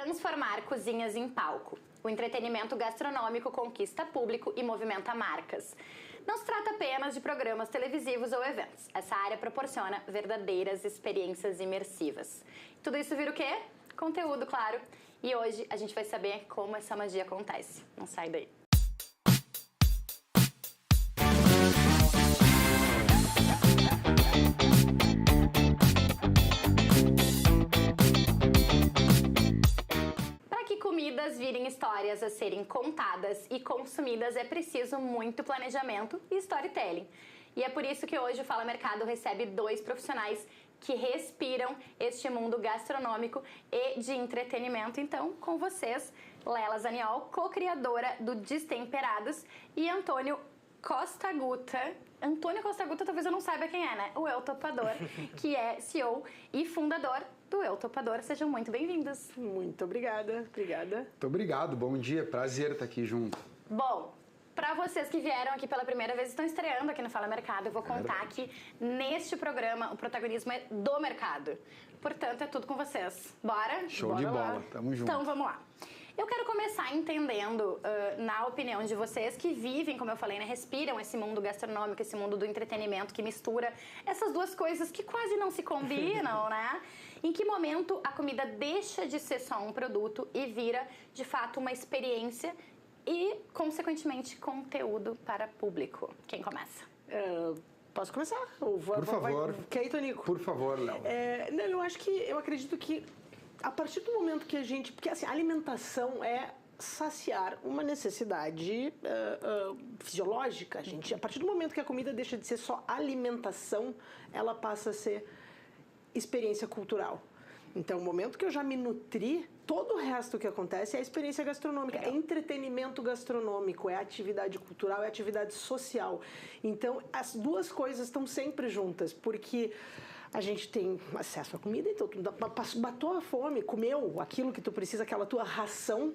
transformar cozinhas em palco. O entretenimento gastronômico conquista público e movimenta marcas. Não se trata apenas de programas televisivos ou eventos. Essa área proporciona verdadeiras experiências imersivas. Tudo isso vira o quê? Conteúdo, claro. E hoje a gente vai saber como essa magia acontece. Não sai daí. Comidas virem histórias a serem contadas e consumidas, é preciso muito planejamento e storytelling. E é por isso que hoje o Fala Mercado recebe 2 profissionais que respiram este mundo gastronômico e de entretenimento. Então, com vocês, Lela Zaniol, co-criadora do Destemperados, e Antônio Costa Guta. Antônio Costa Guta, talvez eu não saiba quem é, né? O Eu Topador, que é CEO e fundador do Eu Topador. Sejam muito bem-vindos. Muito obrigada, obrigada. Muito obrigado, bom dia, prazer estar aqui junto. Bom, para vocês que vieram aqui pela primeira vez, estão estreando aqui no Fala Mercado, eu vou contar que neste programa o protagonismo é do mercado. Portanto, é tudo com vocês. Bora? Show de bola, tamo junto. Então, vamos lá. Eu quero começar entendendo, na opinião de vocês, que vivem, como eu falei, né, respiram esse mundo gastronômico, esse mundo do entretenimento, que mistura essas duas coisas que quase não se combinam, né? Em que momento a comida deixa de ser só um produto e vira, de fato, uma experiência e, consequentemente, conteúdo para público? Quem começa? Posso começar? Por favor. Quer ir, Tonico? Por favor, Léo. Eu acredito que a partir do momento que a gente... Porque, assim, a alimentação é saciar uma necessidade fisiológica. A partir do momento que a comida deixa de ser só alimentação, ela passa a ser experiência cultural. Então, no momento que eu já me nutri, todo o resto que acontece é a experiência gastronômica, é entretenimento gastronômico, é atividade cultural, é atividade social. Então, as duas coisas estão sempre juntas, porque a gente tem acesso à comida, então tu bateu a fome, comeu aquilo que tu precisa, aquela tua ração,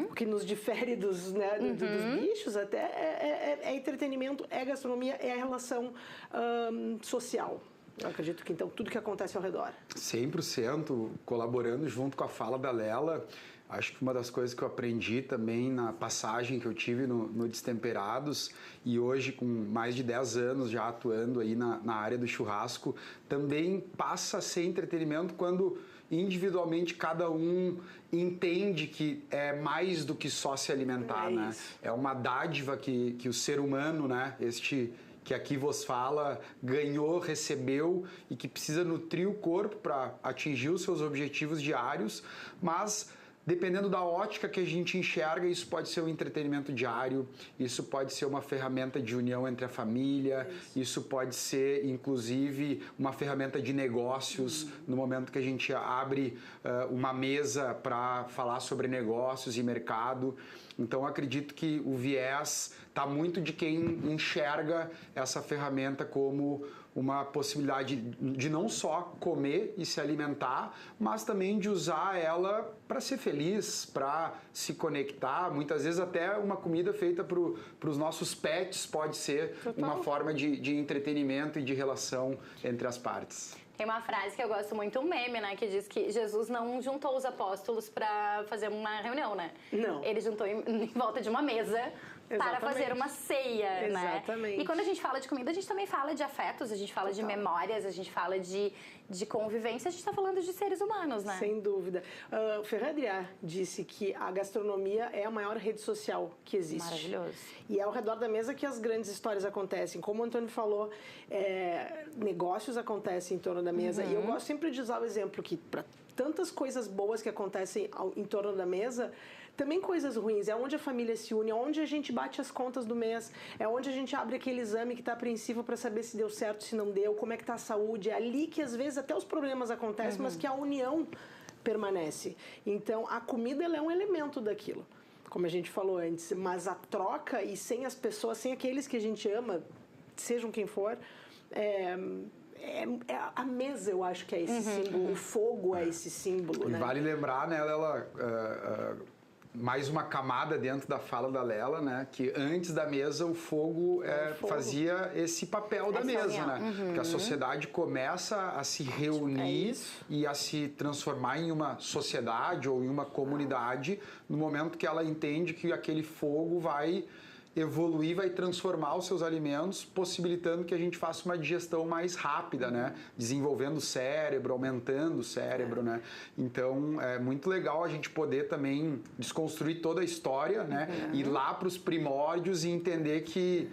o que nos difere dos bichos até, é entretenimento, é gastronomia, é a relação social. Eu acredito que, então, tudo que acontece ao redor. 100% colaborando junto com a fala da Lela. Acho que uma das coisas que eu aprendi também na passagem que eu tive no Destemperados, e hoje com mais de 10 anos já atuando aí na área do churrasco, também passa a ser entretenimento quando individualmente cada um entende que é mais do que só se alimentar, né? É uma dádiva que o ser humano, né, que aqui vos fala, ganhou, recebeu e que precisa nutrir o corpo para atingir os seus objetivos diários, mas dependendo da ótica que a gente enxerga, isso pode ser um entretenimento diário, isso pode ser uma ferramenta de união entre a família, isso pode ser, inclusive, uma ferramenta de negócios, no momento que a gente abre uma mesa para falar sobre negócios e mercado. Então, acredito que o viés está muito de quem enxerga essa ferramenta como uma possibilidade de não só comer e se alimentar, mas também de usar ela para ser feliz, para se conectar. Muitas vezes até uma comida feita para os nossos pets pode ser uma forma de entretenimento e de relação entre as partes. Tem uma frase que eu gosto muito, um meme, né, que diz que Jesus não juntou os apóstolos para fazer uma reunião, né? Não. Ele juntou em volta de uma mesa para fazer uma ceia, né? Exatamente. E quando a gente fala de comida, a gente também fala de afetos, a gente fala de memórias, a gente fala de convivência, a gente está falando de seres humanos, né? Sem dúvida. Ferran Adrià disse que a gastronomia é a maior rede social que existe. Maravilhoso. E é ao redor da mesa que as grandes histórias acontecem. Como o Antônio falou, negócios acontecem em torno da mesa. E eu gosto sempre de usar o exemplo que para tantas coisas boas que acontecem em torno da mesa, também coisas ruins. É onde a família se une, é onde a gente bate as contas do mês, é onde a gente abre aquele exame que está apreensivo para saber se deu certo, se não deu, como é que está a saúde. É ali que às vezes até os problemas acontecem, mas que a união permanece. Então a comida ela é um elemento daquilo, como a gente falou antes, mas a troca e sem as pessoas, sem aqueles que a gente ama, sejam quem for, a mesa, eu acho que é esse símbolo, o fogo é esse símbolo, e né? vale lembrar, né, Lela, mais uma camada dentro da fala da Lela, né? Que antes da mesa o fogo, fazia esse papel da mesa, né? Porque a sociedade começa a se reunir e a se transformar em uma sociedade ou em uma comunidade no momento que ela entende que aquele fogo vai evoluir, vai transformar os seus alimentos, possibilitando que a gente faça uma digestão mais rápida, né? Desenvolvendo o cérebro, aumentando o cérebro, né? Então, é muito legal a gente poder também desconstruir toda a história, né? Ir lá para os primórdios e entender que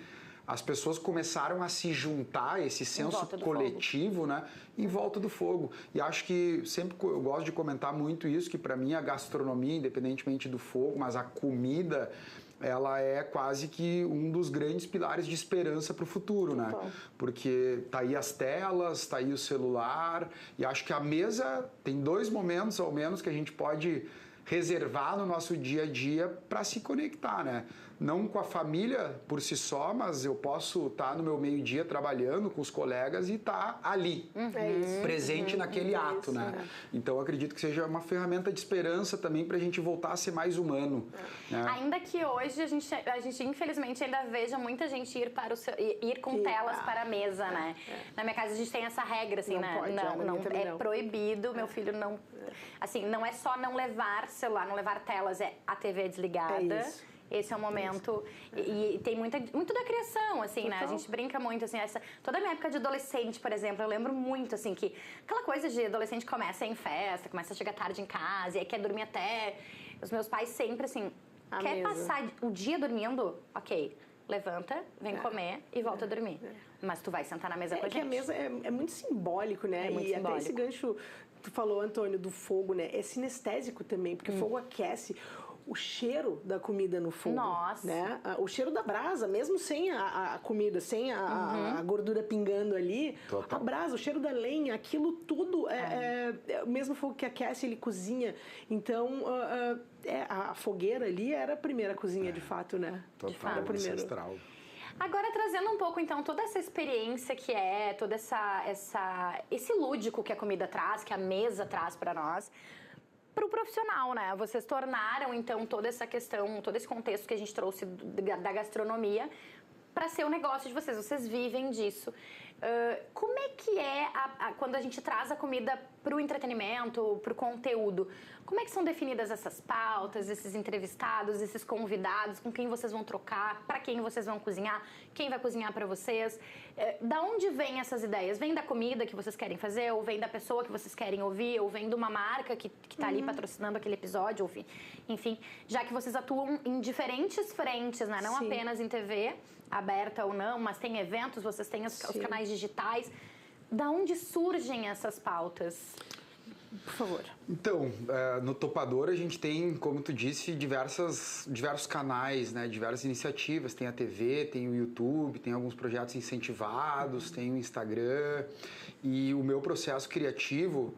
as pessoas começaram a se juntar, esse senso coletivo, né, em volta do fogo. E acho que sempre eu gosto de comentar muito isso, que para mim a gastronomia, independentemente do fogo, mas a comida, ela é quase que um dos grandes pilares de esperança para o futuro, né? Porque tá aí as telas, tá aí o celular, e acho que a mesa tem 2 momentos, ao menos, que a gente pode reservar no nosso dia a dia para se conectar, né? Não com a família por si só, mas eu posso estar no meu meio-dia trabalhando com os colegas e estar ali, presente naquele ato, né? Então, eu acredito que seja uma ferramenta de esperança também para a gente voltar a ser mais humano. Né? Ainda que hoje a gente infelizmente ainda veja muita gente ir com telas para a mesa, né? Na minha casa a gente tem essa regra, assim, né? Não é proibido, meu filho não... Assim, não é só não levar celular, não levar telas, a TV é desligada. Esse é o momento, e tem muito da criação, assim, né? A gente brinca muito, assim, toda a minha época de adolescente, por exemplo, eu lembro muito, assim, que aquela coisa de adolescente começa em festa, começa a chegar tarde em casa, e aí quer dormir até... Os meus pais sempre, assim, quer passar o dia dormindo? Ok, levanta, vem comer e volta a dormir. Mas tu vai sentar na mesa com a gente. Que a mesa é muito simbólico, né? Muito simbólico. Até esse gancho, tu falou, Antônio, do fogo, né? É sinestésico também, porque o fogo aquece. O cheiro da comida no fogo. Nossa! Né? O cheiro da brasa, mesmo sem a comida, sem a gordura pingando ali, a brasa, o cheiro da lenha, aquilo tudo é o mesmo fogo que aquece, ele cozinha. Então, a fogueira ali era a primeira cozinha, de fato, né? Total, de fato, ancestral. Agora, trazendo um pouco, então, toda essa experiência que todo esse lúdico que a comida traz, que a mesa traz para nós, para o profissional, né? Vocês tornaram, então, toda essa questão, todo esse contexto que a gente trouxe da gastronomia para ser o negócio de vocês. Vocês vivem disso. Como é que é quando a gente traz a comida para o entretenimento, para o conteúdo? Como é que são definidas essas pautas, esses entrevistados, esses convidados, com quem vocês vão trocar, para quem vocês vão cozinhar, quem vai cozinhar para vocês? Da onde vêm essas ideias? Vem da comida que vocês querem fazer, ou vem da pessoa que vocês querem ouvir, ou vem de uma marca que está ali patrocinando aquele episódio, enfim, já que vocês atuam em diferentes frentes, né? Não apenas em TV, aberta ou não, mas tem eventos, vocês têm os canais digitais. Da onde surgem essas pautas? Por favor. Então, no Topador a gente tem, como tu disse, diversos canais, né, diversas iniciativas. Tem a TV, tem o YouTube, tem alguns projetos incentivados, tem o Instagram. E o meu processo criativo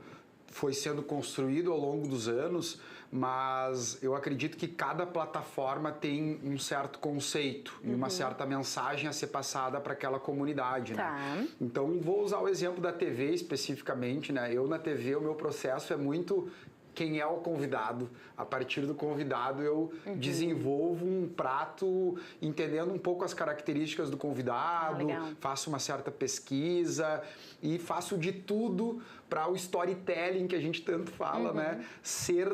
foi sendo construído ao longo dos anos, mas eu acredito que cada plataforma tem um certo conceito e uma certa mensagem a ser passada para aquela comunidade, né? Então, vou usar o exemplo da TV especificamente, né? Eu na TV, o meu processo é muito quem é o convidado. A partir do convidado, eu desenvolvo um prato entendendo um pouco as características do convidado, faço uma certa pesquisa e faço de tudo para o storytelling que a gente tanto fala, né? Ser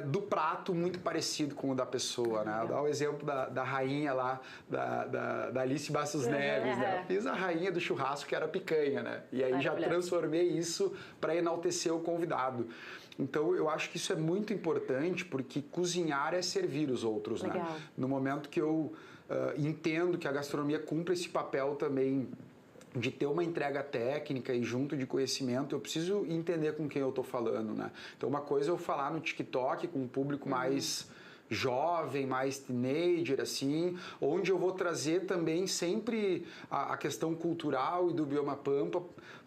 do prato muito parecido com o da pessoa, né? Vou dar o exemplo da rainha lá, da Alice Bastos Neves, né? Eu fiz a rainha do churrasco, que era picanha, né? E aí já transformei isso para enaltecer o convidado. Então, eu acho que isso é muito importante, porque cozinhar é servir os outros, né? No momento que eu entendo que a gastronomia cumpre esse papel também de ter uma entrega técnica e junto de conhecimento, eu preciso entender com quem eu estou falando, né? Então, uma coisa é eu falar no TikTok com um público mais jovem, mais teenager, assim, onde eu vou trazer também sempre a questão cultural e do bioma pampa,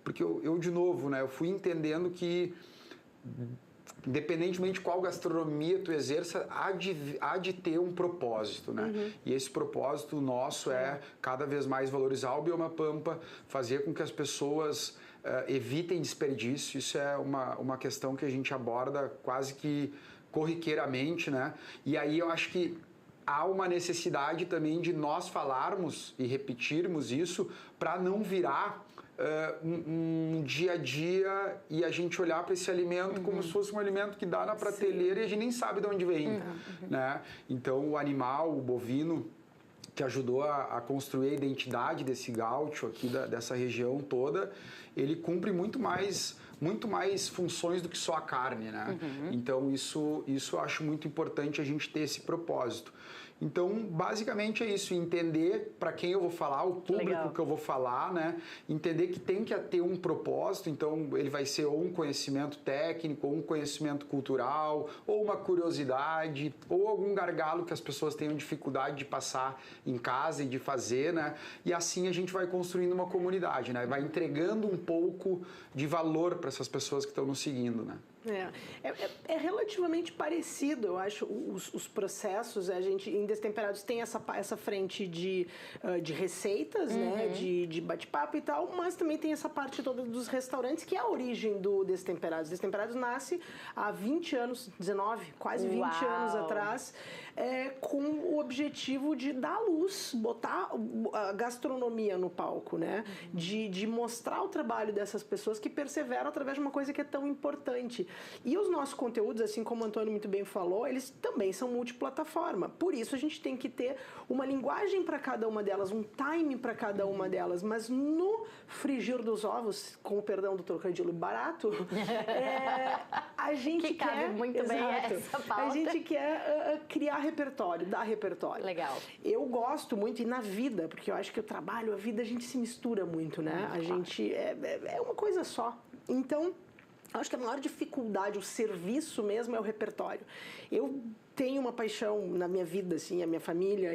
porque eu de novo, né, eu fui entendendo que independentemente de qual gastronomia tu exerça, há de ter um propósito, né? E esse propósito nosso é cada vez mais valorizar o bioma pampa, fazer com que as pessoas evitem desperdício. Isso é uma questão que a gente aborda quase que corriqueiramente, né? E aí eu acho que há uma necessidade também de nós falarmos e repetirmos isso para não virar um dia a dia e a gente olhar para esse alimento como se fosse um alimento que dá na prateleira e a gente nem sabe de onde vem, né? Então o animal, o bovino, que ajudou a construir a identidade desse gaúcho aqui, dessa região toda, ele cumpre muito mais funções do que só a carne, né? Então isso eu acho muito importante a gente ter esse propósito. Então, basicamente é isso, entender para quem eu vou falar, o público que eu vou falar, né? Entender que tem que ter um propósito, então ele vai ser ou um conhecimento técnico, ou um conhecimento cultural, ou uma curiosidade, ou algum gargalo que as pessoas tenham dificuldade de passar em casa e de fazer, né? E assim a gente vai construindo uma comunidade, né? Vai entregando um pouco de valor para essas pessoas que estão nos seguindo, né? É relativamente parecido, eu acho, os processos. A gente, em Destemperados, tem essa frente de receitas, né, de bate-papo e tal, mas também tem essa parte toda dos restaurantes, que é a origem do Destemperados. Destemperados nasce há 20 anos, 19, quase 20 anos atrás, com o objetivo de dar luz, botar a gastronomia no palco, né, de mostrar o trabalho dessas pessoas que perseveram através de uma coisa que é tão importante. E os nossos conteúdos, assim como o Antônio muito bem falou, eles também são multiplataforma. Por isso a gente tem que ter uma linguagem para cada uma delas, um timing para cada uma delas. Mas no frigir dos ovos, com o perdão do trocadilho barato, a gente que quer... cabe muito bem essa pauta. A gente quer criar repertório, dar repertório. Legal. Eu gosto muito, e na vida, porque eu acho que o trabalho, a vida, a gente se mistura muito, né? A gente... É uma coisa só. Então... acho que a maior dificuldade, o serviço mesmo, é o repertório. Eu tenho uma paixão na minha vida, assim, a minha família,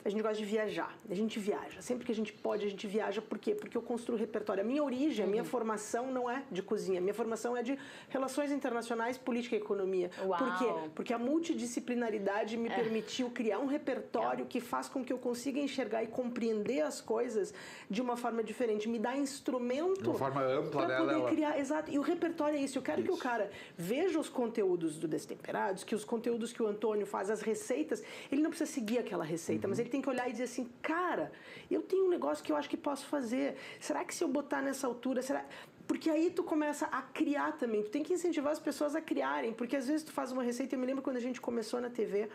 a gente gosta de viajar. A gente viaja. Sempre que a gente pode, a gente viaja. Por quê? Porque eu construo repertório. A minha origem, a minha formação não é de cozinha. A minha formação é de relações internacionais, política e economia. Uau. Por quê? Porque a multidisciplinaridade me permitiu criar um repertório que faz com que eu consiga enxergar e compreender as coisas de uma forma diferente. Me dá instrumento... de uma forma ampla, para poder criar... Exato. E o repertório é isso. Eu quero que o cara veja os conteúdos do Destemperados, que os conteúdos que o Antônio faz, as receitas, ele não precisa seguir aquela receita, mas ele tem que olhar e dizer assim, cara, eu tenho um negócio que eu acho que posso fazer. Será que se eu botar nessa altura, será... Porque aí tu começa a criar também. Tu tem que incentivar as pessoas a criarem, porque às vezes tu faz uma receita. Eu me lembro quando a gente começou na TV,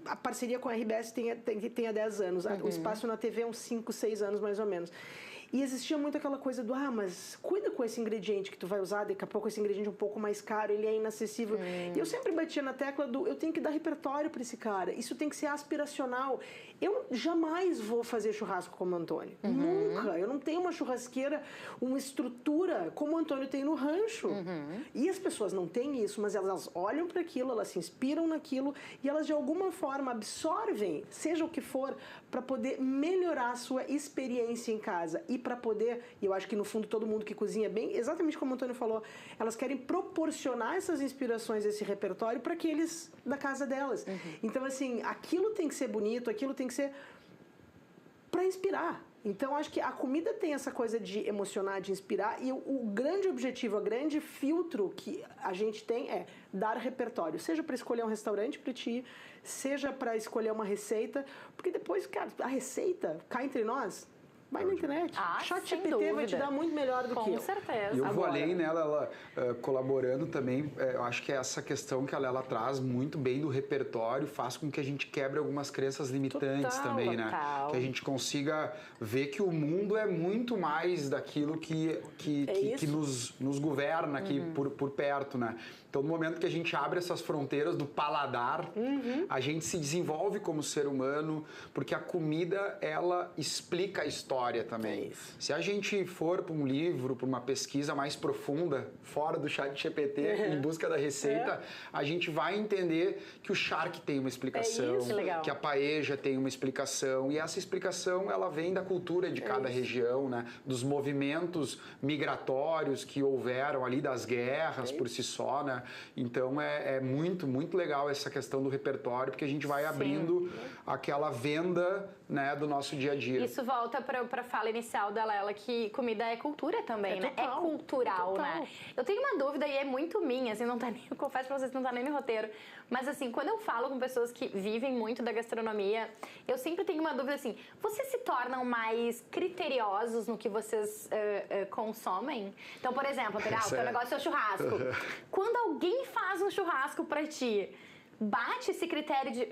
a parceria com a RBS tem há 10 anos, o espaço na TV é uns 5, 6 anos mais ou menos. E existia muito aquela coisa do, mas cuida com esse ingrediente que tu vai usar, daqui a pouco esse ingrediente é um pouco mais caro, ele é inacessível. E eu sempre batia na tecla do, eu tenho que dar repertório para esse cara, isso tem que ser aspiracional. Eu jamais vou fazer churrasco como o Antônio. Nunca. Eu não tenho uma churrasqueira, uma estrutura como o Antônio tem no rancho. E as pessoas não têm isso, mas elas olham para aquilo, elas se inspiram naquilo e elas de alguma forma absorvem, seja o que for, para poder melhorar a sua experiência em casa e para poder, e eu acho que no fundo todo mundo que cozinha bem, exatamente como o Antônio falou, elas querem proporcionar essas inspirações, esse repertório para aqueles da casa delas. Então assim, aquilo tem que ser bonito, aquilo tem que ser para inspirar. Então acho que a comida tem essa coisa de emocionar, de inspirar, e o grande objetivo, o grande filtro que a gente tem é dar repertório, seja para escolher um restaurante para ti, seja para escolher uma receita, porque depois, cara, a receita, cá entre nós, vai na internet. ChatGPT vai te dar muito melhor do que eu. Com certeza. E eu vou além nela, colaborando também, eu acho que essa questão que ela traz muito bem do repertório faz com que a gente quebre algumas crenças limitantes também, né? Que a gente consiga ver que o mundo é muito mais daquilo que nos governa aqui por perto, né? Então, no momento que a gente abre essas fronteiras do paladar, a gente se desenvolve como ser humano, porque a comida, ela explica a história também. Se a gente for para um livro, para uma pesquisa mais profunda, fora do ChatGPT, em busca da receita, a gente vai entender que o charque tem uma explicação, que a paella tem uma explicação, e essa explicação, ela vem da cultura de cada região, né? Dos movimentos migratórios que houveram ali, das guerras por si só, né? né? Então é muito, muito legal essa questão do repertório, porque a gente vai abrindo aquela venda, né, do nosso dia a dia. Isso volta para a fala inicial da Lela, que comida é cultura também, né? Total, é cultural, total. né? Eu tenho uma dúvida e é muito minha, assim, não tá nem, eu confesso pra vocês que não tá nem no roteiro, mas assim, quando eu falo com pessoas que vivem muito da gastronomia, eu sempre tenho uma dúvida assim, vocês se tornam mais criteriosos no que vocês consomem? Então, por exemplo, o teu negócio é o churrasco. Quando alguém faz um churrasco pra ti, bate esse critério de,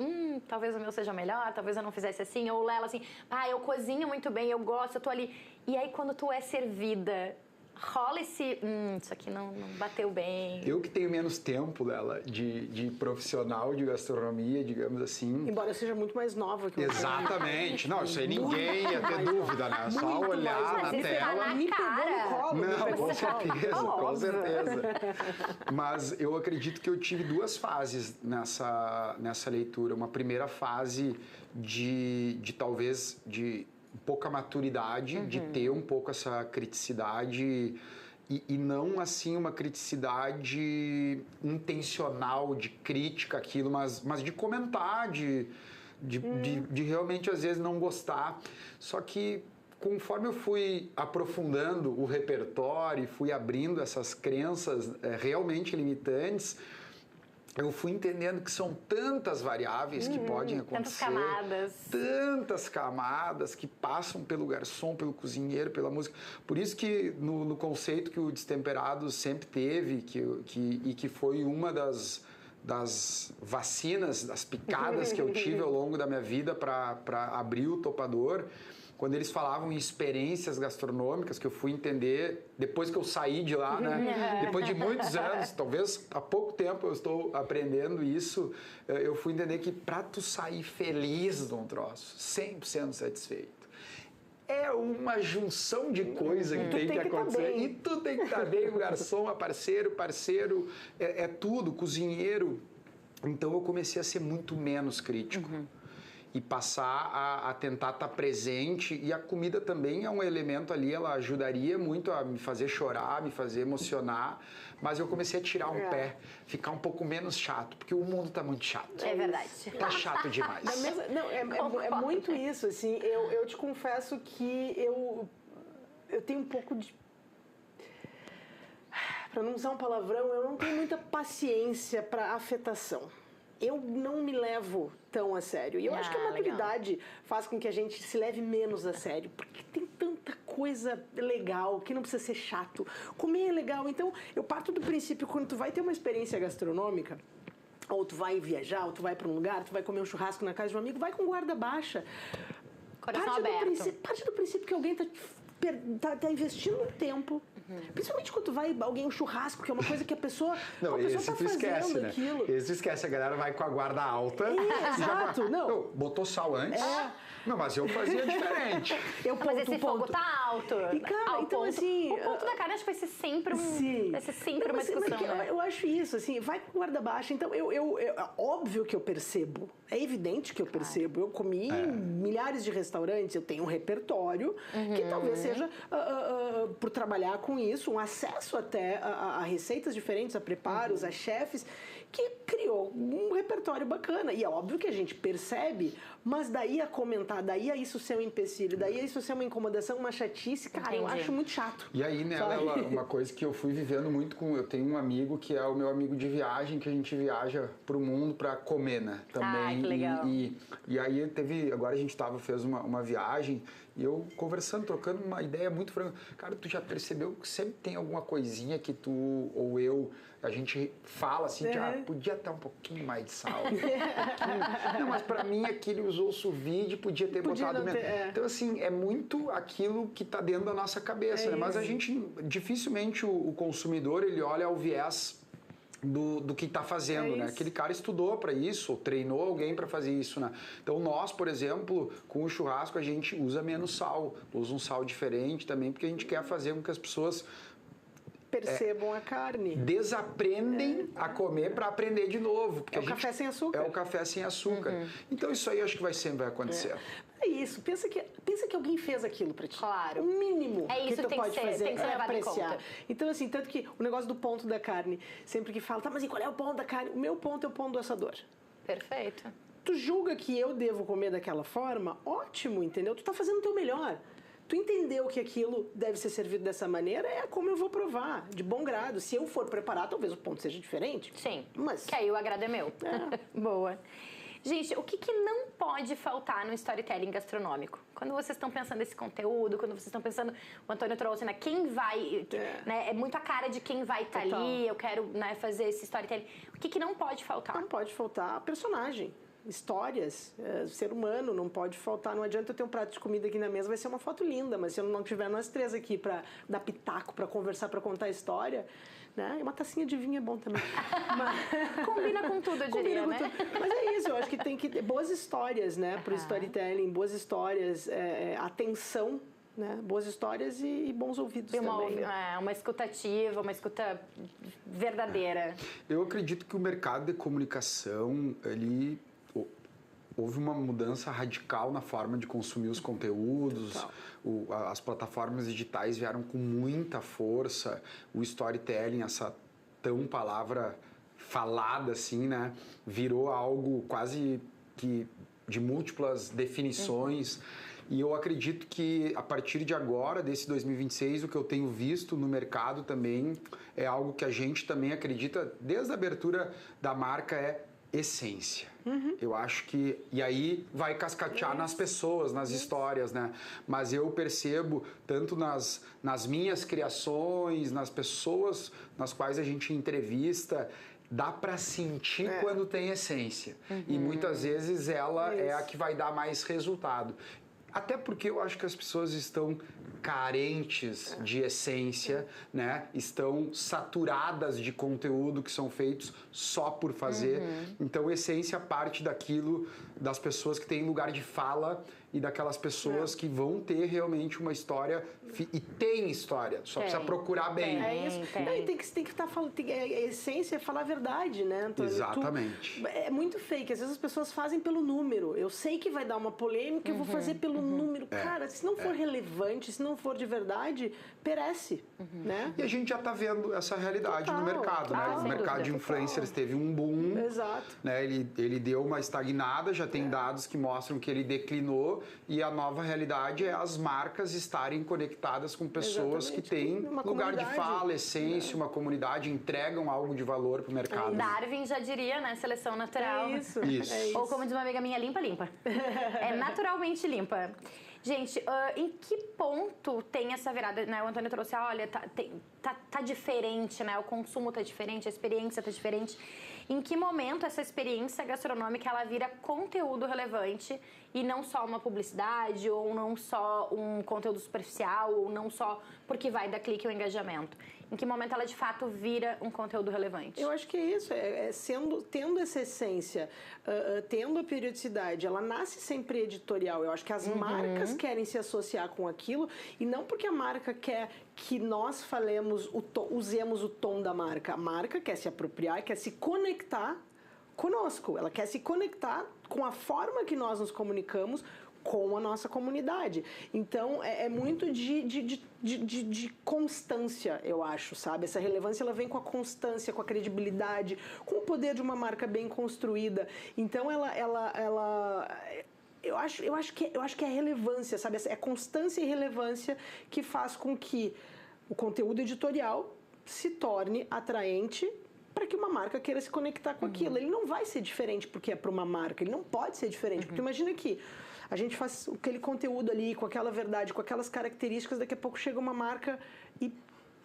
talvez o meu seja melhor, talvez eu não fizesse assim, ou Lela assim, eu cozinho muito bem, eu gosto, eu tô ali. E aí, quando tu é servida, rola esse, isso aqui não bateu bem. Eu que tenho menos tempo dela de profissional de gastronomia, digamos assim. Embora eu seja muito mais nova que você. Exatamente. Não, isso aí ninguém ia ter dúvida, né? Só olhar na tela. Me pegou no colo. Não, com certeza, com Óbvio. certeza. Mas eu acredito que eu tive duas fases nessa leitura. Uma primeira fase de talvez de pouca maturidade, de ter um pouco essa criticidade e não assim uma criticidade intencional de crítica aquilo, mas de comentar, de realmente às vezes não gostar. Só que conforme eu fui aprofundando o repertório e fui abrindo essas crenças realmente limitantes, eu fui entendendo que são tantas variáveis que podem acontecer. Tantas camadas que passam pelo garçom, pelo cozinheiro, pela música. Por isso que no conceito que o Destemperados sempre teve, e que foi uma das vacinas, das picadas que eu tive ao longo da minha vida para abrir o Topador, quando eles falavam em experiências gastronômicas, que eu fui entender depois que eu saí de lá, né? Depois de muitos anos, talvez há pouco tempo eu estou aprendendo isso, eu fui entender que para tu sair feliz de um troço, 100% satisfeito, é uma junção de coisa que tem que acontecer. E tu tem que estar bem, o garçom, a parceiro, é tudo, cozinheiro. Então eu comecei a ser muito menos crítico. E passar a tentar estar presente, e a comida também é um elemento ali, ela ajudaria muito a me fazer chorar, me fazer emocionar, mas eu comecei a tirar um pé, ficar um pouco menos chato, porque o mundo tá muito chato. É verdade. Tá chato demais. É muito isso, assim, eu te confesso que eu tenho um pouco de... Para não usar um palavrão, eu não tenho muita paciência para afetação. Eu não me levo tão a sério. E eu acho que a maturidade faz com que a gente se leve menos a sério. Porque tem tanta coisa legal que não precisa ser chato. Comer é legal. Então, eu parto do princípio, quando tu vai ter uma experiência gastronômica, ou tu vai viajar, ou tu vai para um lugar, tu vai comer um churrasco na casa de um amigo, vai com guarda baixa. Coração aberto. Parte do princípio que alguém tá investindo tempo. Principalmente quando vai um churrasco, que é uma coisa que a pessoa esse tá tu fazendo esquece, né? aquilo. Esse tu esquece, a galera vai com a guarda alta. Exato, não. Botou sal antes? Não, mas eu fazia diferente. Mas esse fogo tá alto. E, cara, então ponto, assim... O ponto da carne acho que vai ser sempre uma discussão, né? Eu acho isso, assim, vai com guarda baixa. Então, óbvio que eu percebo. É evidente que eu percebo. Eu comi em milhares de restaurantes, eu tenho um repertório que talvez seja, por trabalhar com isso, um acesso até a receitas diferentes, a preparos, a chefes, que criou um repertório bacana. E é óbvio que a gente percebe, mas daí a comentar, daí a isso ser um empecilho, daí a isso ser uma incomodação, uma chatice, cara, eu acho muito chato. E aí, né, uma coisa que eu fui vivendo muito com... Eu tenho um amigo que é o meu amigo de viagem, que a gente viaja pro mundo pra comer, né? Também. Que legal. E aí agora a gente fez uma viagem, e eu conversando, trocando uma ideia muito franca. Cara, tu já percebeu que sempre tem alguma coisinha que tu ou eu, a gente fala assim, podia ter um pouquinho mais de sal. Não, mas pra mim aquele usou sous vide, podia ter botado menos. Então, assim, é muito aquilo que tá dentro da nossa cabeça, né? Mas a gente, dificilmente o consumidor, ele olha ao viés do que está fazendo, né? Aquele cara estudou para isso, ou treinou alguém para fazer isso, né? Então nós, por exemplo, com o churrasco a gente usa menos sal, usa um sal diferente também, porque a gente quer fazer com que as pessoas percebam a carne. Desaprendem a comer para aprender de novo. Porque É o café sem açúcar. É o café sem açúcar. Então isso aí acho que sempre vai acontecer. É isso. Pensa que alguém fez aquilo pra ti. Claro. O mínimo É isso que tu que tem pode que ser, fazer tem que ser é levado em apreciar. conta. Então, assim, tanto que o negócio do ponto da carne, sempre que fala, tá, mas e qual é o ponto da carne? O meu ponto é o ponto do assador. Perfeito. Tu julga que eu devo comer daquela forma? Ótimo, entendeu? Tu tá fazendo o teu melhor. Tu entendeu que aquilo deve ser servido dessa maneira, é como eu vou provar, de bom grado. Se eu for preparar, talvez o ponto seja diferente. Sim, Mas... que aí o agrado é meu. Boa. Gente, o que não pode faltar no storytelling gastronômico? Quando vocês estão pensando nesse conteúdo, quando vocês estão pensando, o Antônio trouxe, né, quem vai, né, é muito a cara de quem vai estar ali, eu quero, né, fazer esse storytelling. O que não pode faltar? Não pode faltar personagem. Histórias, ser humano, não pode faltar. Não adianta eu ter um prato de comida aqui na mesa, vai ser uma foto linda, mas se eu não tiver nós três aqui para dar pitaco, para conversar, para contar a história, né? E uma tacinha de vinho é bom também. Mas... Combina com tudo, eu diria, né? Mas é isso, eu acho que tem que ter boas histórias, né, para o storytelling, boas histórias, atenção, né? Boas histórias e bons ouvidos também. Uma escuta ativa, uma escuta verdadeira. Eu acredito que o mercado de comunicação, houve uma mudança radical na forma de consumir os conteúdos, as plataformas digitais vieram com muita força, o storytelling, essa tão palavra falada assim, né, virou algo quase que de múltiplas definições. E eu acredito que a partir de agora, desse 2026, o que eu tenho visto no mercado também é algo que a gente também acredita, desde a abertura da marca, é essência. Eu acho que... E aí vai cascatear nas pessoas, nas histórias, né? Mas eu percebo, tanto nas minhas criações, nas pessoas nas quais a gente entrevista, dá para sentir quando tem essência. E muitas vezes ela é a que vai dar mais resultado. Até porque eu acho que as pessoas estão carentes de essência, né? Estão saturadas de conteúdo que são feitos só por fazer. Então, essência parte daquilo, das pessoas que têm lugar de fala e daquelas pessoas que vão ter realmente uma história e tem história, só precisa procurar bem. É isso. Não, tem que estar falando, a essência é falar a verdade, né, Antônio? Exatamente. É muito fake, às vezes as pessoas fazem pelo número. Eu sei que vai dar uma polêmica, eu vou fazer pelo número. Cara, se não for relevante, se não for de verdade, perece, né? E a gente já está vendo essa realidade no mercado, né? O mercado de influencers teve um boom. Exato. Né? Ele deu uma estagnada, já tem dados que mostram que ele declinou e a nova realidade é as marcas estarem conectadas com pessoas que têm lugar de fala, essência, uma comunidade, entregam algo de valor para o mercado. Darwin já diria, né? Seleção natural. É isso. Ou como diz uma amiga minha, limpa, limpa. É naturalmente limpa. Gente, em que ponto tem essa virada, né? O Antônio trouxe, olha, tá diferente, né? O consumo tá diferente, a experiência tá diferente. Em que momento essa experiência gastronômica ela vira conteúdo relevante e não só uma publicidade ou não só um conteúdo superficial ou não só porque vai dar clique ou engajamento? Em que momento ela de fato vira um conteúdo relevante? Eu acho que é isso, tendo essa essência, tendo a periodicidade, ela nasce sempre editorial. Eu acho que as marcas querem se associar com aquilo e não porque a marca quer que nós usemos o tom da marca. A marca quer se apropriar, quer se conectar conosco. Ela quer se conectar com a forma que nós nos comunicamos com a nossa comunidade. Então, é muito de constância, eu acho, sabe? Essa relevância, ela vem com a constância, com a credibilidade, com o poder de uma marca bem construída. Então, eu acho que é a relevância, sabe? É constância e relevância que faz com que o conteúdo editorial se torne atraente para que uma marca queira se conectar com aquilo. Ele não vai ser diferente porque é para uma marca, ele não pode ser diferente, porque imagina que a gente faz aquele conteúdo ali, com aquela verdade, com aquelas características, daqui a pouco chega uma marca e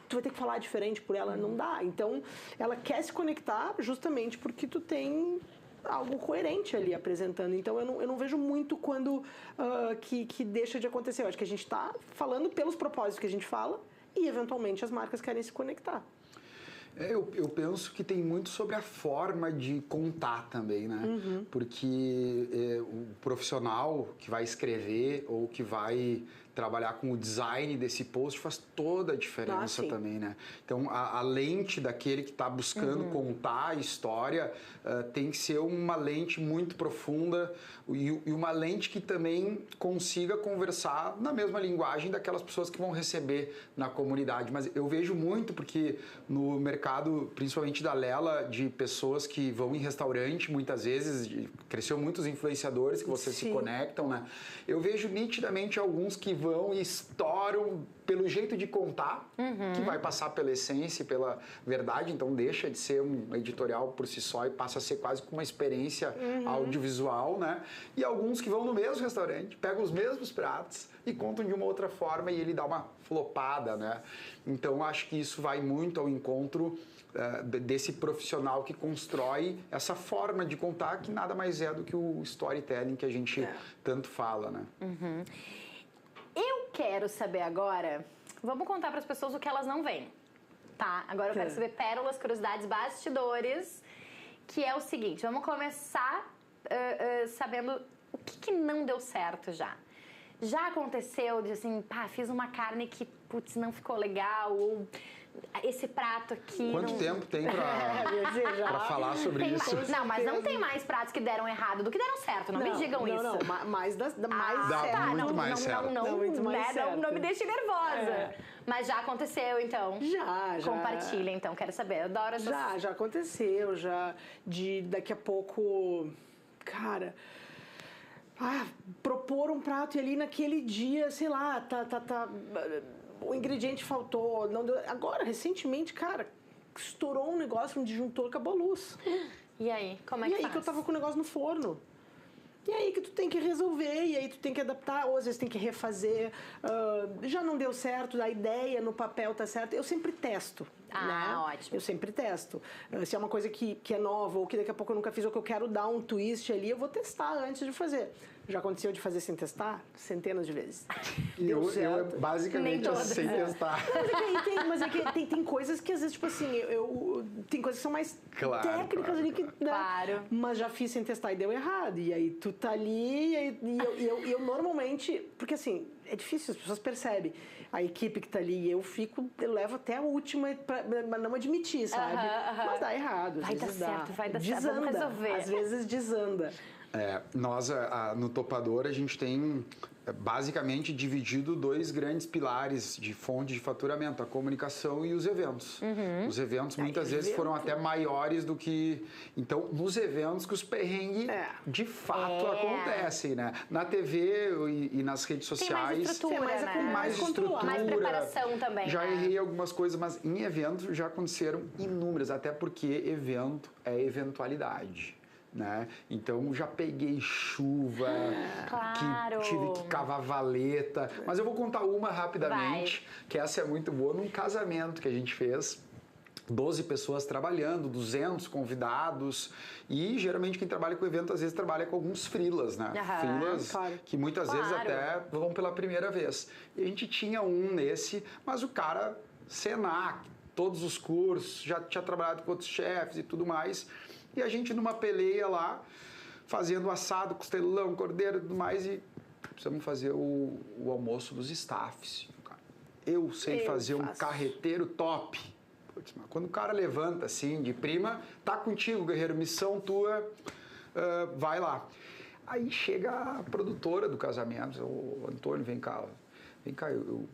tu vai ter que falar diferente por ela, não dá. Então, ela quer se conectar justamente porque tu tem algo coerente ali apresentando. Então, eu não vejo muito quando que deixa de acontecer. Eu acho que a gente está falando pelos propósitos que a gente fala e, eventualmente, as marcas querem se conectar. Eu penso que tem muito sobre a forma de contar também, né? Porque o profissional que vai escrever ou que vai trabalhar com o design desse post faz toda a diferença também, né? Então, a lente daquele que está buscando contar a história tem que ser uma lente muito profunda e uma lente que também consiga conversar na mesma linguagem daquelas pessoas que vão receber na comunidade. Mas eu vejo muito, porque no mercado, principalmente da Lela, de pessoas que vão em restaurante, muitas vezes, cresceu muitos influenciadores que vocês se conectam, né? Eu vejo nitidamente alguns que vão e estouram pelo jeito de contar, que vai passar pela essência e pela verdade, então deixa de ser um editorial por si só e passa a ser quase como uma experiência audiovisual, né? E alguns que vão no mesmo restaurante, pegam os mesmos pratos e contam de uma outra forma e ele dá uma flopada, né? Então acho que isso vai muito ao encontro desse profissional que constrói essa forma de contar, que nada mais é do que o storytelling que a gente tanto fala, né? Eu quero saber agora, vamos contar para as pessoas o que elas não veem, tá? Agora eu quero saber pérolas, curiosidades, bastidores, que é o seguinte, vamos começar sabendo o que não deu certo já. Já aconteceu de assim, pá, fiz uma carne que, putz, não ficou legal, ou esse prato aqui... Quanto tempo tem pra falar sobre isso? Não, mas não tem mais pratos que deram errado do que deram certo, não me digam isso. Não, mais Dá certo. muito mais certo. Não me deixe nervosa. Mas já aconteceu, então? Já. Compartilha, então, quero saber. Eu adoro essas... Já aconteceu, de daqui a pouco... Cara... propor um prato e ali naquele dia, sei lá, o ingrediente faltou, não deu. Agora, recentemente, cara, estourou um negócio, um disjuntor, acabou a luz. E aí, como é que faz? E aí que eu tava com o negócio no forno. E aí que tu tem que resolver, e aí tu tem que adaptar, ou às vezes tem que refazer. Já não deu certo, a ideia no papel tá certa. Eu sempre testo. Né? Ótimo. Eu sempre testo. Se é uma coisa que é nova, ou que daqui a pouco eu nunca fiz, ou que eu quero dar um twist ali, eu vou testar antes de fazer. Já aconteceu de fazer sem testar? Centenas de vezes. Eu basicamente sem testar. Mas é que tem coisas que às vezes, tipo assim, tem coisas que são mais técnicas ali que... Claro. Mas já fiz sem testar e deu errado. E aí tu tá ali e eu normalmente... Porque assim, é difícil, as pessoas percebem. A equipe que tá ali, eu levo até a última pra não admitir, sabe? Mas dá errado. Vai dar certo. Desanda, vamos resolver. Às vezes desanda. Nós, no Topador, a gente tem basicamente dividido dois grandes pilares de fonte de faturamento, a comunicação e os eventos. Os eventos muitas vezes foram até maiores do que... Então, nos eventos que os perrengues de fato acontecem, né? Na TV e nas redes sociais... Tem mais estrutura, mais estrutura. Mais preparação também. Já errei algumas coisas, mas em eventos já aconteceram inúmeras, até porque evento é eventualidade. Né? Então já peguei chuva, que tive que cavar valeta, mas eu vou contar uma rapidamente, que essa é muito boa, num casamento que a gente fez. 12 pessoas trabalhando, 200 convidados, e geralmente quem trabalha com evento às vezes trabalha com alguns freelas, né? Freelas que muitas vezes até vão pela primeira vez. E a gente tinha um nesse, mas o cara, Senac, todos os cursos, já tinha trabalhado com outros chefes e tudo mais. E a gente numa peleia lá, fazendo assado, costelão, cordeiro e tudo mais, e precisamos fazer o almoço dos staffs. Eu sei fazer um carreteiro top. Putz, mas quando o cara levanta assim, de prima, tá contigo, guerreiro, missão tua, vai lá. Aí chega a produtora do casamento, o Antônio, vem cá, eu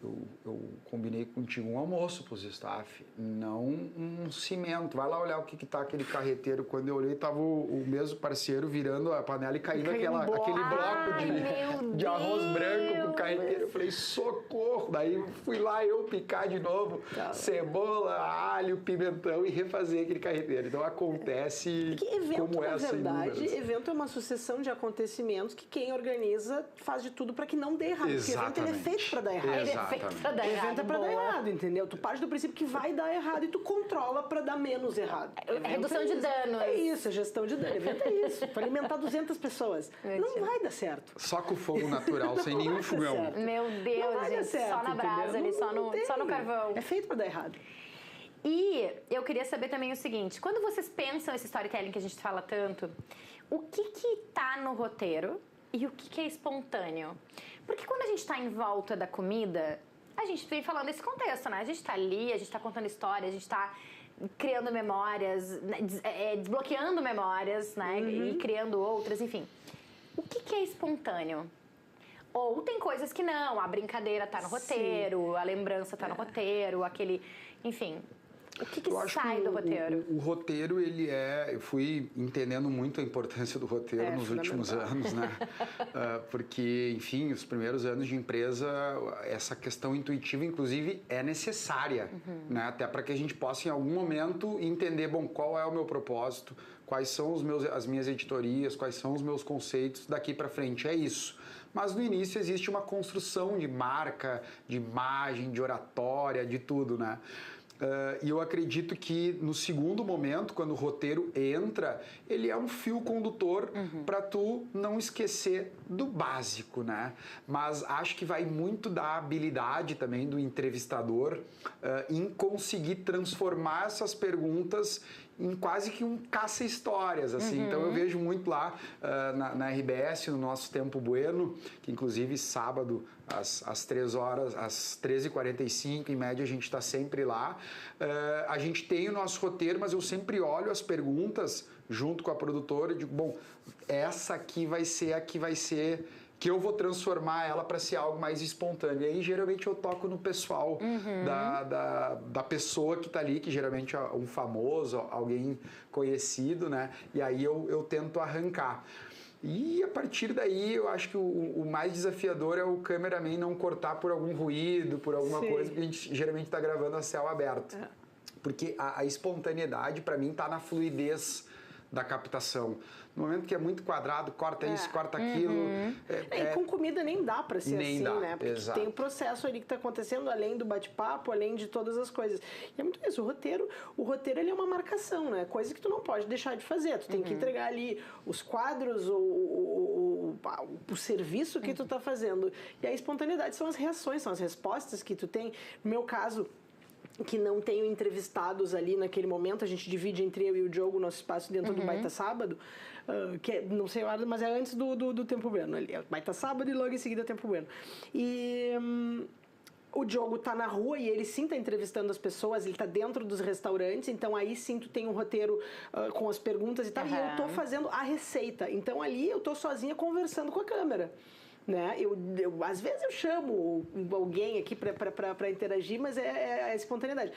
combinei contigo um almoço para os staff, não um cimento. Vai lá olhar o que tá aquele carreteiro. Quando eu olhei, tava o mesmo parceiro virando a panela e caindo aquele bloco de arroz branco com o carreteiro. Eu falei, socorro! Daí fui lá eu picar de novo cebola, alho, pimentão e refazer aquele carreteiro. Então acontece como essa. Na verdade, evento é uma sucessão de acontecimentos que quem organiza faz de tudo para que não dê errado. Porque evento ele é feito para dar errado. Ele é feito pra dar errado. O evento é pra dar errado, entendeu? Tu parte do princípio que vai dar errado e tu controla pra dar menos errado. Redução de danos. É isso, gestão de dano. Evento é isso. Pra alimentar 200 pessoas. Não vai dar certo. Só com fogo natural, sem nenhum fogão. Meu Deus, gente, certo, só na brasa ali, só no carvão. É feito pra dar errado. E eu queria saber também o seguinte, quando vocês pensam esse storytelling que a gente fala tanto, o que tá no roteiro e o que é espontâneo? Porque quando a gente está em volta da comida, a gente vem falando desse contexto, né? A gente está ali, a gente está contando história, a gente está criando memórias, desbloqueando memórias, né? E criando outras, enfim. O que é espontâneo? Ou tem coisas que não, a brincadeira tá no roteiro, a lembrança tá no roteiro, aquele... Enfim, o que sai do roteiro? O roteiro, ele eu fui entendendo muito a importância do roteiro nos últimos anos, né? Porque, enfim, os primeiros anos de empresa, essa questão intuitiva, inclusive, é necessária, né? Até para que a gente possa, em algum momento, entender, bom, qual é o meu propósito, quais são as minhas editorias, quais são os meus conceitos daqui para frente, é isso. Mas no início existe uma construção de marca, de imagem, de oratória, de tudo, né? E eu acredito que no segundo momento, quando o roteiro entra, ele é um fio condutor para tu não esquecer do básico, né? Mas acho que vai muito da habilidade também do entrevistador em conseguir transformar essas perguntas em quase que um caça-histórias, assim. Então eu vejo muito lá na RBS, no nosso Tempo Bueno, que inclusive sábado às 3 horas, às 13h45, em média a gente está sempre lá. A gente tem o nosso roteiro, mas eu sempre olho as perguntas junto com a produtora e digo, bom, essa aqui vai ser a que vai ser... que eu vou transformar ela para ser algo mais espontâneo. E aí, geralmente, eu toco no pessoal da pessoa que está ali, que geralmente é um famoso, alguém conhecido, né? E aí eu tento arrancar. E a partir daí, eu acho que o mais desafiador é o cameraman não cortar por algum ruído, por alguma coisa, porque a gente geralmente está gravando a céu aberto. Porque a espontaneidade, para mim, está na fluidez da captação. No momento que é muito quadrado, corta isso, corta aquilo. E com comida nem dá pra ser nem assim, dá, né? Porque exato. tem o processo ali que tá acontecendo, além do bate-papo, além de todas as coisas. E é muito isso, o roteiro ele é uma marcação, né? Coisa que tu não pode deixar de fazer. Tu tem que entregar ali os quadros, o serviço que tu tá fazendo. E a espontaneidade são as reações, são as respostas que tu tem. No meu caso, que não tenho entrevistados ali naquele momento, a gente divide entre eu e o Diogo o nosso espaço dentro do Baita Sábado, que é, não sei a hora, mas é antes do Tempo Bueno ali, é Baita Sábado e logo em seguida Tempo Bueno. E o Diogo tá na rua e ele sim tá entrevistando as pessoas, ele tá dentro dos restaurantes, então aí sim tu tem um roteiro com as perguntas e tal, e eu tô fazendo a receita, então ali eu tô sozinha conversando com a câmera. Né? Às vezes eu chamo alguém aqui para interagir, mas é a espontaneidade.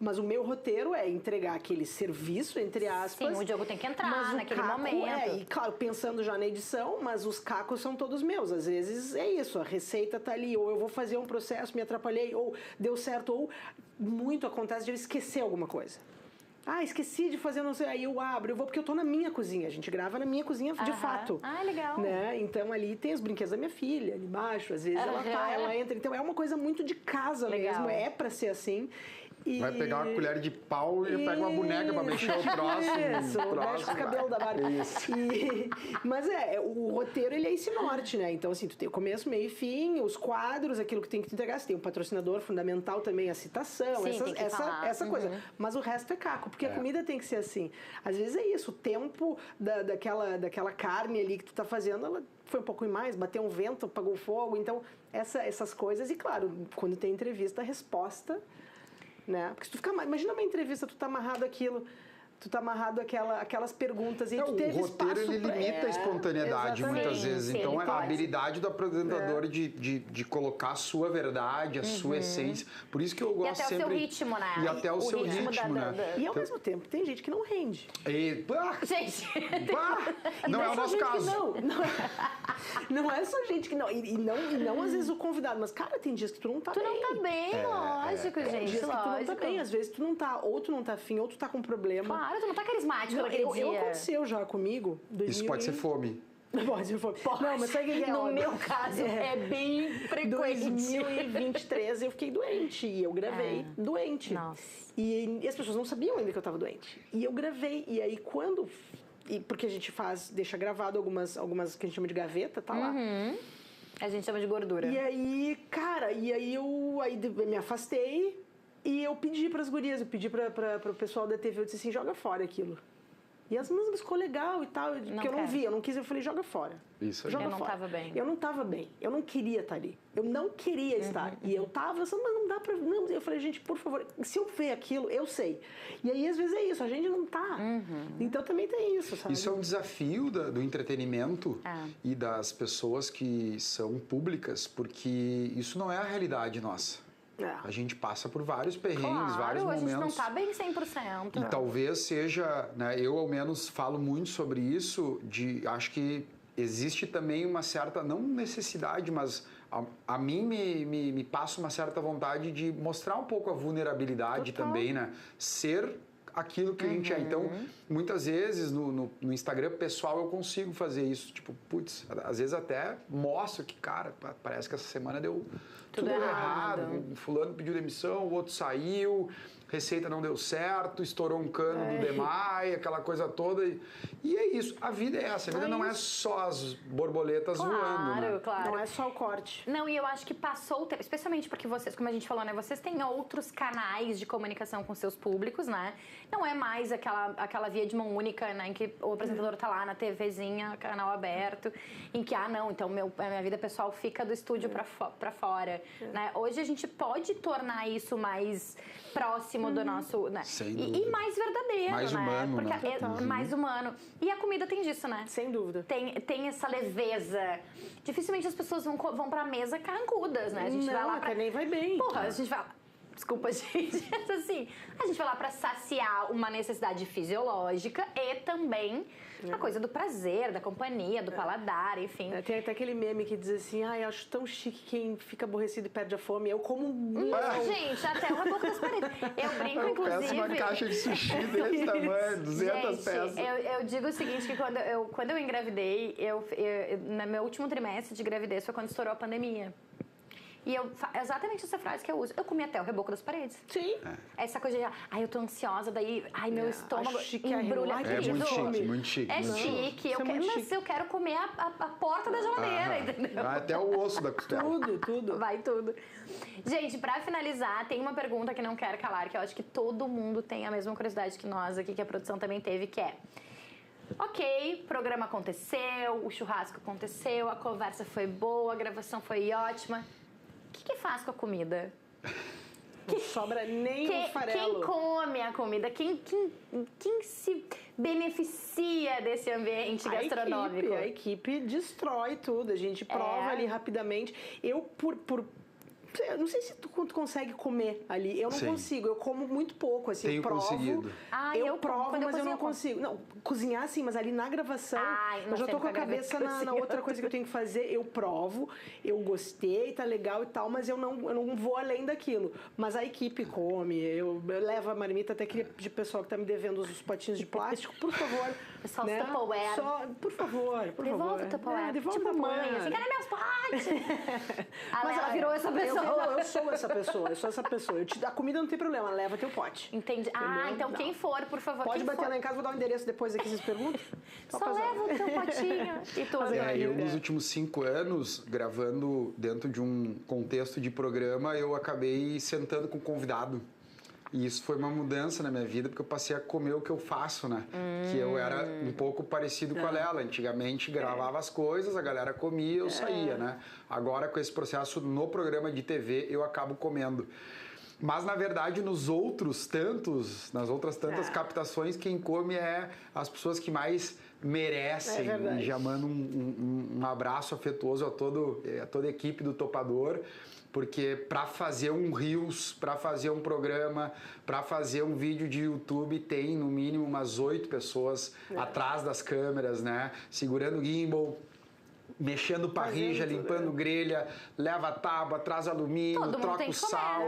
Mas o meu roteiro é entregar aquele serviço, entre aspas. Sim, o Diogo tem que entrar naquele momento. E claro, pensando já na edição, mas os cacos são todos meus. Às vezes é isso, a receita tá ali, ou eu vou fazer um processo, me atrapalhei, ou deu certo, ou muito acontece de eu esquecer alguma coisa. Esqueci de fazer, não sei, aí eu abro, eu vou porque eu tô na minha cozinha, a gente grava na minha cozinha de fato. Legal. Né? Então ali tem os brinquedos da minha filha, ali embaixo, às vezes ela entra, então é uma coisa muito de casa mesmo, é pra ser assim. Vai pegar uma colher de pau e pega uma boneca pra mexer o troço. Isso, mexe com o cabelo da barba. Mas o roteiro, ele é esse norte, né? Então, assim, tu tem o começo, meio e fim, os quadros, aquilo que tem que te entregar. Você tem um patrocinador fundamental também, a citação, sim, essa coisa. Mas o resto é caco, porque a comida tem que ser assim. Às vezes é isso, o tempo daquela carne ali que tu tá fazendo, ela foi um pouco mais, bateu um vento, apagou fogo. Então, essas coisas. E, claro, quando tem entrevista, a resposta... Né? Porque se tu imagina uma entrevista, tu tá amarrado aquilo, tu tá amarrado aquelas perguntas e tu teve espaço. O roteiro, ele limita a espontaneidade muitas vezes. Sim, então, a habilidade do apresentador de colocar a sua verdade, a sua essência. Por isso que eu gosto sempre... E até o seu ritmo, né? E até o seu ritmo, né? E ao mesmo tempo, tem gente que não rende. Gente! Não é o nosso caso. Não é só gente que não. E não às vezes o convidado. Mas, cara, tem dias que tu não tá bem. Tu não tá bem, lógico, gente. Tem dias que tu não tá bem. Às vezes tu não tá, ou tu não tá afim, ou tu tá com problema. Claro, tu não tá carismático naquele dia. Aconteceu já comigo. Isso pode ser fome. Pode ser fome. Não, mas sabe o que é? No meu caso, é bem frequente. 2023 eu fiquei doente e eu gravei doente. Nossa. E as pessoas não sabiam ainda que eu tava doente. E eu gravei. E aí quando... porque a gente deixa gravado algumas que a gente chama de gaveta, tá lá. A gente chama de gordura. E aí, cara, eu me afastei e eu pedi pras gurias, eu pedi pro pessoal da TV, eu disse assim, joga fora aquilo. E as meninas ficou legal e tal, porque eu não vi, eu não quis, eu falei, joga fora. Isso aí. Joga Eu não fora. tava bem. Eu não tava bem. Eu não queria estar ali. Eu não queria estar. E eu tava, mas não dá pra... Não. Eu falei, gente, por favor, se eu ver aquilo, eu sei. E aí, às vezes, é isso, a gente não tá. Então, também tem isso, sabe? Isso é um desafio do entretenimento e das pessoas que são públicas, porque isso não é a realidade nossa. A gente passa por vários perrengues, vários momentos. A gente não tá bem 100%. E talvez seja, né, eu ao menos falo muito sobre isso, acho que existe também uma certa, não necessidade, mas a mim me passa uma certa vontade de mostrar um pouco a vulnerabilidade também, né? Ser aquilo que a gente é. Então, muitas vezes no Instagram pessoal eu consigo fazer isso. Tipo, putz, às vezes até mostro que, cara, parece que essa semana deu tudo errado. O fulano pediu demissão, o outro saiu, receita não deu certo, estourou um cano do DEMAI, aquela coisa toda. E é isso, a vida é essa. A vida não é só as borboletas voando, né? Claro. Não é só o corte. Não, e eu acho que passou o tempo, especialmente porque vocês, como a gente falou, né? Vocês têm outros canais de comunicação com seus públicos, né? Não é mais aquela via de mão única, né? Em que o apresentador tá lá na TVzinha, canal aberto, em que, não, então minha vida pessoal fica do estúdio pra fora, né? Hoje a gente pode tornar isso mais próximo do nosso, né? E mais verdadeiro, mais né? humano, porque né? é mais humano. E a comida tem disso, né? Sem dúvida. Tem essa leveza. Dificilmente as pessoas vão pra mesa carrancudas, né? A gente vai lá até nem vai bem. Porra, a gente vai... Desculpa, gente. Assim, a gente vai lá pra saciar uma necessidade fisiológica e também a coisa do prazer, da companhia, do paladar, enfim. Tem até aquele meme que diz assim, eu acho tão chique quem fica aborrecido e perde a fome. Eu como... Gente, até o reboco das paredes. Eu brinco, inclusive... Eu peço uma caixa de sushi desse tamanho, 200 peças. Eu digo o seguinte, que quando eu engravidei, no meu último trimestre de gravidez foi quando estourou a pandemia. E exatamente essa frase que eu uso. Eu comi até o reboco das paredes. Sim. Essa coisa de, eu tô ansiosa, daí, meu estômago embrulha. É muito chique. É chique. Mas eu quero comer a porta da geladeira, entendeu? Vai até o osso da costela. Tudo. Vai tudo. Gente, pra finalizar, tem uma pergunta que não quero calar, que eu acho que todo mundo tem a mesma curiosidade que nós aqui, que a produção também teve, que é... Ok, o programa aconteceu, o churrasco aconteceu, a conversa foi boa, a gravação foi ótima. O que faz com a comida? Não sobra nem um farelo. Quem come a comida? Quem se beneficia desse ambiente gastronômico? A equipe destrói tudo. A gente prova ali rapidamente. Eu, eu não sei se tu consegue comer ali. Eu não consigo. Eu como muito pouco, assim. Tenho eu provo. conseguido. Eu provo, mas eu não consigo. Não, cozinhar sim, mas ali na gravação, eu já tô com a cabeça na outra coisa que eu tenho que fazer. Eu provo, eu gostei, tá legal e tal, mas eu não vou além daquilo. Mas a equipe come. Eu levo a marmita, até queria pedir pro pessoal que tá me devendo os potinhos de plástico, por favor. Pessoal, né? Tupperware. Por favor. Devolve o Tupperware. Devolve tipo a mãe, assim, cadê meus potes? Mas ela virou essa pessoa. Eu sou essa pessoa. A comida não tem problema, leva teu pote. Entendi. Então quem for, por favor. Pode bater lá em casa, vou dar o endereço depois aqui, vocês perguntam. Só leva o teu potinho e tudo. Eu, nos últimos 5 anos, gravando dentro de um contexto de programa, eu acabei sentando com o convidado. E isso foi uma mudança na minha vida, porque eu passei a comer o que eu faço, né? Que eu era um pouco parecido com a Lela. Antigamente, gravava as coisas, a galera comia e eu saía, né? Agora, com esse processo no programa de TV, eu acabo comendo. Mas, na verdade, nas outras tantas captações, quem come é as pessoas que mais merecem. E já mando um abraço afetuoso a toda a equipe do Topador, porque para fazer um Reels, para fazer um programa, para fazer um vídeo de YouTube, tem no mínimo umas 8 pessoas atrás das câmeras, né? Segurando o gimbal, mexendo parrilla, limpando grelha, leva tábua, traz alumínio, troca o sal.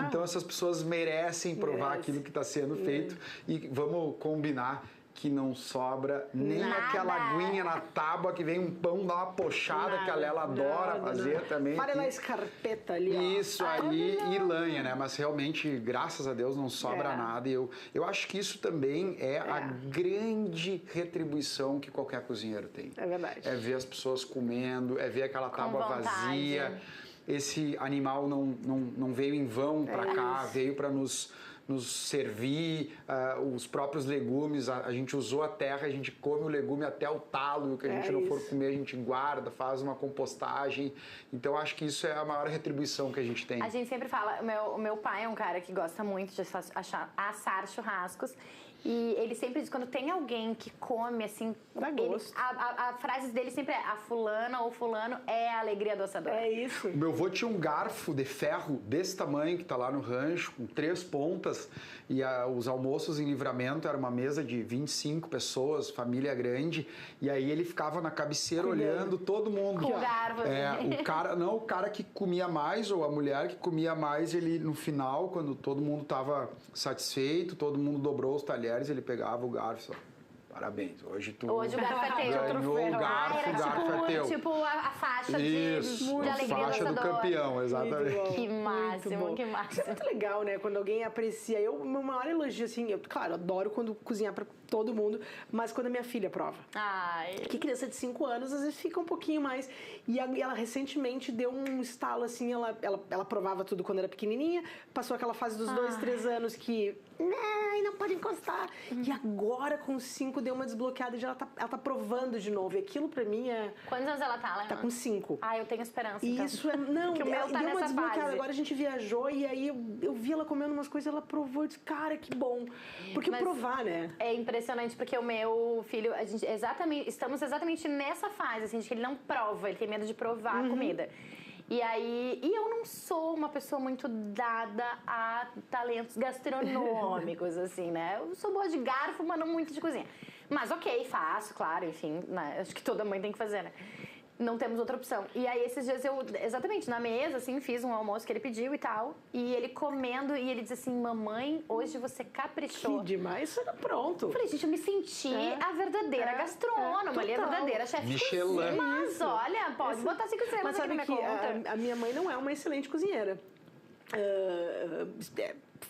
Então essas pessoas merecem provar aquilo que está sendo feito. E vamos combinar que não sobra nem aquela aguinha na tábua, que vem um pão, dá uma pochada, que a Lela adora fazer também. Farela escarpeta ali, Isso aí, e lanha, né? Mas realmente, graças a Deus, não sobra nada. E eu acho que isso também é a grande retribuição que qualquer cozinheiro tem. É verdade. É ver as pessoas comendo, é ver aquela tábua vazia. Esse animal não veio em vão para cá, veio para nos nos servir os próprios legumes, a gente usou a terra, a gente come o legume até o talo, e o que a gente não for comer a gente guarda, faz uma compostagem. Então acho que isso é a maior retribuição que a gente tem. A gente sempre fala, o meu pai é um cara que gosta muito de assar churrascos. E ele sempre diz, quando tem alguém que come, assim... Dá gosto. A frase dele sempre é, a fulana ou fulano é a alegria do assador. É isso. O meu avô tinha um garfo de ferro desse tamanho, que tá lá no rancho, com 3 pontas, e os almoços em Livramento era uma mesa de 25 pessoas, família grande, e aí ele ficava na cabeceira olhando todo mundo. Com o garfo. O cara que comia mais, ou a mulher que comia mais, ele no final, quando todo mundo tava satisfeito, todo mundo dobrou os talheres, ele pegava o garfo. Parabéns, hoje o garfo é teu. Ganhou o garfo, o garfo é teu. Tipo a faixa Isso, de alegria a faixa do campeão, exatamente. Que máximo, que máximo. Isso é muito legal, né? Quando alguém aprecia. Meu maior elogio, assim, claro, adoro quando cozinhar pra todo mundo, mas quando a minha filha prova. Ai. Que criança de 5 anos, às vezes fica um pouquinho mais. E ela recentemente deu um estalo, assim, ela provava tudo quando era pequenininha, passou aquela fase dos 2, 3 anos que... não pode encostar. E agora, com 5, deu uma desbloqueada e ela tá provando de novo. E aquilo pra mim é... Quantos anos ela tá, Lena? Tá com 5. Eu tenho esperança, E então. isso é... Não, que o meu tá deu uma nessa desbloqueada. fase. Agora a gente viajou e aí eu vi ela comendo umas coisas, ela provou e disse, cara, que bom. Porque provar, né? É impressionante, porque o meu filho, estamos exatamente nessa fase, assim, de que ele não prova, ele tem medo de provar a comida. E eu não sou uma pessoa muito dada a talentos gastronômicos, assim, né? Eu sou boa de garfo, mas não muito de cozinha. Mas ok, faço, claro, enfim, né? Acho que toda mãe tem que fazer, né? Não temos outra opção. E aí, esses dias exatamente, na mesa, assim, fiz um almoço que ele pediu e tal. E ele comendo, e ele disse assim, mamãe, hoje você caprichou. Que demais, isso era pronto. Eu falei, gente, eu me senti a verdadeira gastrônoma ali, a verdadeira chefe de Michelin. cozinha. Mas olha, pode botar 5 estrelas Mas aqui na sabe minha que conta. a minha mãe não é uma excelente cozinheira.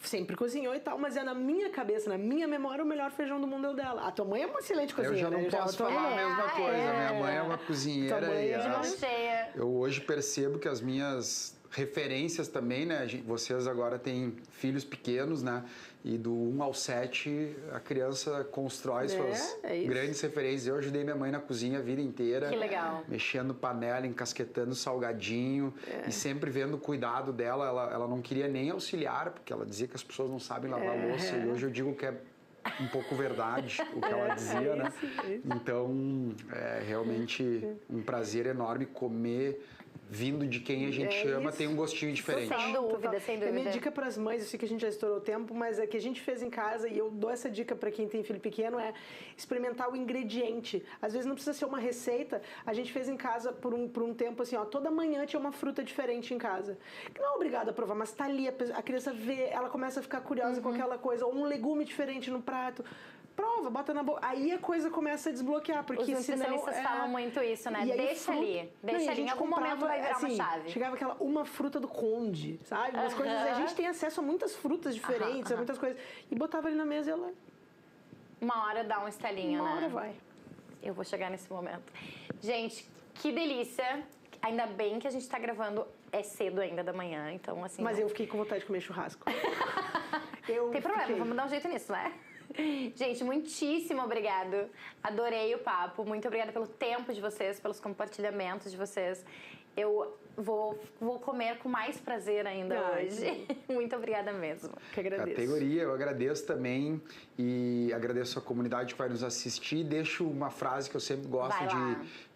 Sempre cozinhou e tal, mas na minha cabeça, na minha memória, o melhor feijão do mundo é o dela. A tua mãe é uma excelente cozinheira. Eu já não posso falar a mesma coisa. Minha mãe é uma cozinheira. Tua mãe e De mão cheia. eu hoje percebo que as minhas referências também, né? Vocês agora têm filhos pequenos, né? E do 1 ao 7, a criança constrói suas grandes referências. Eu ajudei minha mãe na cozinha a vida inteira. Que legal. Mexendo panela, encasquetando salgadinho. E sempre vendo o cuidado dela. Ela não queria nem auxiliar, porque ela dizia que as pessoas não sabem lavar louça. E hoje eu digo que é um pouco verdade o que ela dizia, né? Então, é realmente um prazer enorme comer vindo de quem a gente chama, tem um gostinho diferente. Sem dúvida, sem dúvida. A minha dica para as mães, eu sei que a gente já estourou o tempo, mas é que a gente fez em casa, e eu dou essa dica para quem tem filho pequeno, é experimentar o ingrediente. Às vezes não precisa ser uma receita, a gente fez em casa por um tempo assim, ó, toda manhã tinha uma fruta diferente em casa. Não é obrigada a provar, mas tá ali, a criança vê, ela começa a ficar curiosa com aquela coisa, ou um legume diferente no prato. Prova, bota na boca. Aí a coisa começa a desbloquear, porque Os especialistas falam muito isso, né? Deixa ali. Deixa ali. Em algum momento vai virar uma chave. Chegava uma fruta do conde, sabe? Umas coisas. A gente tem acesso a muitas frutas diferentes, a muitas coisas. E botava ali na mesa e ela... Uma hora dá um estalinho, né? Uma hora vai. Eu vou chegar nesse momento. Gente, que delícia. Ainda bem que a gente tá gravando, é cedo ainda da manhã, então assim... Mas eu fiquei com vontade de comer churrasco. Tem problema, vamos dar um jeito nisso, né? Gente, muitíssimo obrigado. Adorei o papo. Muito obrigada pelo tempo de vocês, pelos compartilhamentos de vocês. Eu vou comer com mais prazer ainda hoje. Muito obrigada mesmo. Que agradeço. Categoria, eu agradeço também e agradeço a comunidade que vai nos assistir. Deixo uma frase que eu sempre gosto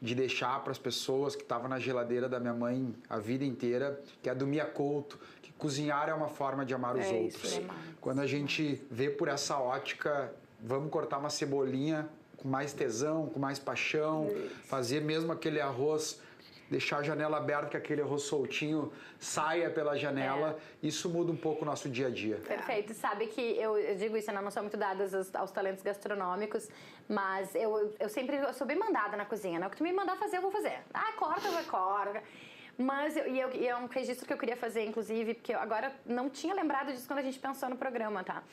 de deixar para as pessoas, que estava na geladeira da minha mãe a vida inteira, que é do Mia Couto, que cozinhar é uma forma de amar os outros. Quando a gente vê por essa ótica, vamos cortar uma cebolinha com mais tesão, com mais paixão, fazer mesmo aquele arroz, deixar a janela aberta, que aquele arroz soltinho saia pela janela, isso muda um pouco o nosso dia a dia. Perfeito. Sabe que eu digo isso, eu não sou muito dada aos talentos gastronômicos, mas eu sou bem mandada na cozinha, né? O que tu me mandar fazer, eu vou fazer. Corta, eu vou corta. Mas é um registro que eu queria fazer, inclusive, porque eu agora não tinha lembrado disso quando a gente pensou no programa, tá?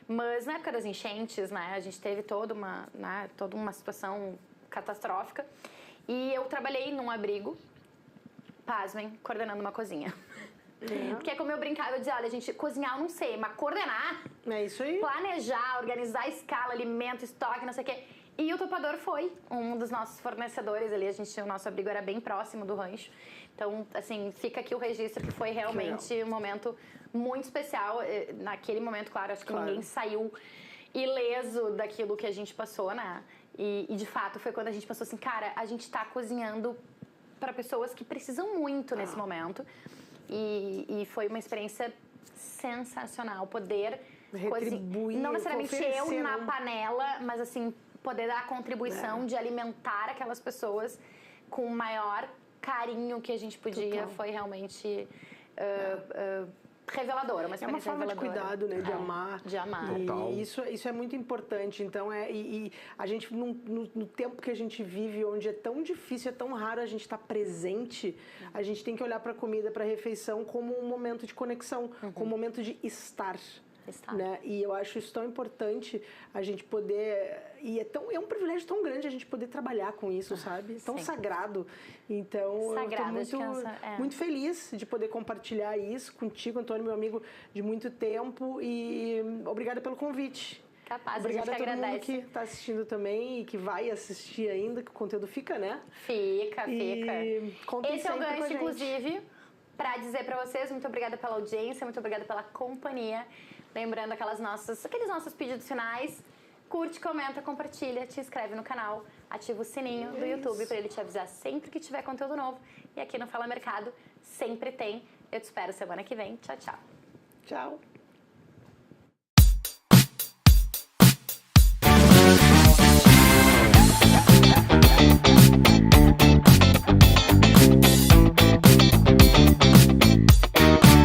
Mas na época das enchentes, né, a gente teve toda uma situação catastrófica. E eu trabalhei num abrigo, pasmem, coordenando uma cozinha. Porque como eu brincava, eu dizia, olha, gente, cozinhar eu não sei, mas coordenar, É isso aí. planejar, organizar a escala, alimento, estoque, não sei o quê. E o Topador foi um dos nossos fornecedores ali, o nosso abrigo era bem próximo do rancho. Então, assim, fica aqui o registro que foi realmente um momento muito especial. Naquele momento, claro, acho que ninguém saiu ileso daquilo que a gente passou, né? E de fato foi quando a gente pensou assim, cara, a gente tá cozinhando para pessoas que precisam muito nesse momento. E foi uma experiência sensacional poder retribuir, não necessariamente eu na um... panela, mas assim, poder dar a contribuição de alimentar aquelas pessoas com o maior carinho que a gente podia. Foi realmente reveladora, uma experiência forma de cuidado, né? De amar. De amar. Total. E isso é muito importante. Então, e a gente, no tempo que a gente vive, onde é tão difícil, é tão raro a gente estar presente, a gente tem que olhar para a comida, para a refeição, como um momento de conexão, como um momento de estar. Né? E eu acho isso tão importante a gente poder... E é um privilégio tão grande a gente poder trabalhar com isso, sabe? Tão sagrado. Então, Sagrado, eu estou muito feliz de poder compartilhar isso contigo, Antônio, meu amigo de muito tempo. E obrigada pelo convite. Capaz, obrigada a gente a todo mundo agradece. que está assistindo também e que vai assistir ainda, que o conteúdo fica, né? Fica. Esse é o gancho, inclusive, para dizer para vocês, muito obrigada pela audiência, muito obrigada pela companhia. Lembrando aqueles nossos pedidos finais. Curte, comenta, compartilha, te inscreve no canal, ativa o sininho do YouTube para ele te avisar sempre que tiver conteúdo novo. E aqui no Fala Mercado sempre tem. Eu te espero semana que vem. Tchau, tchau. Tchau.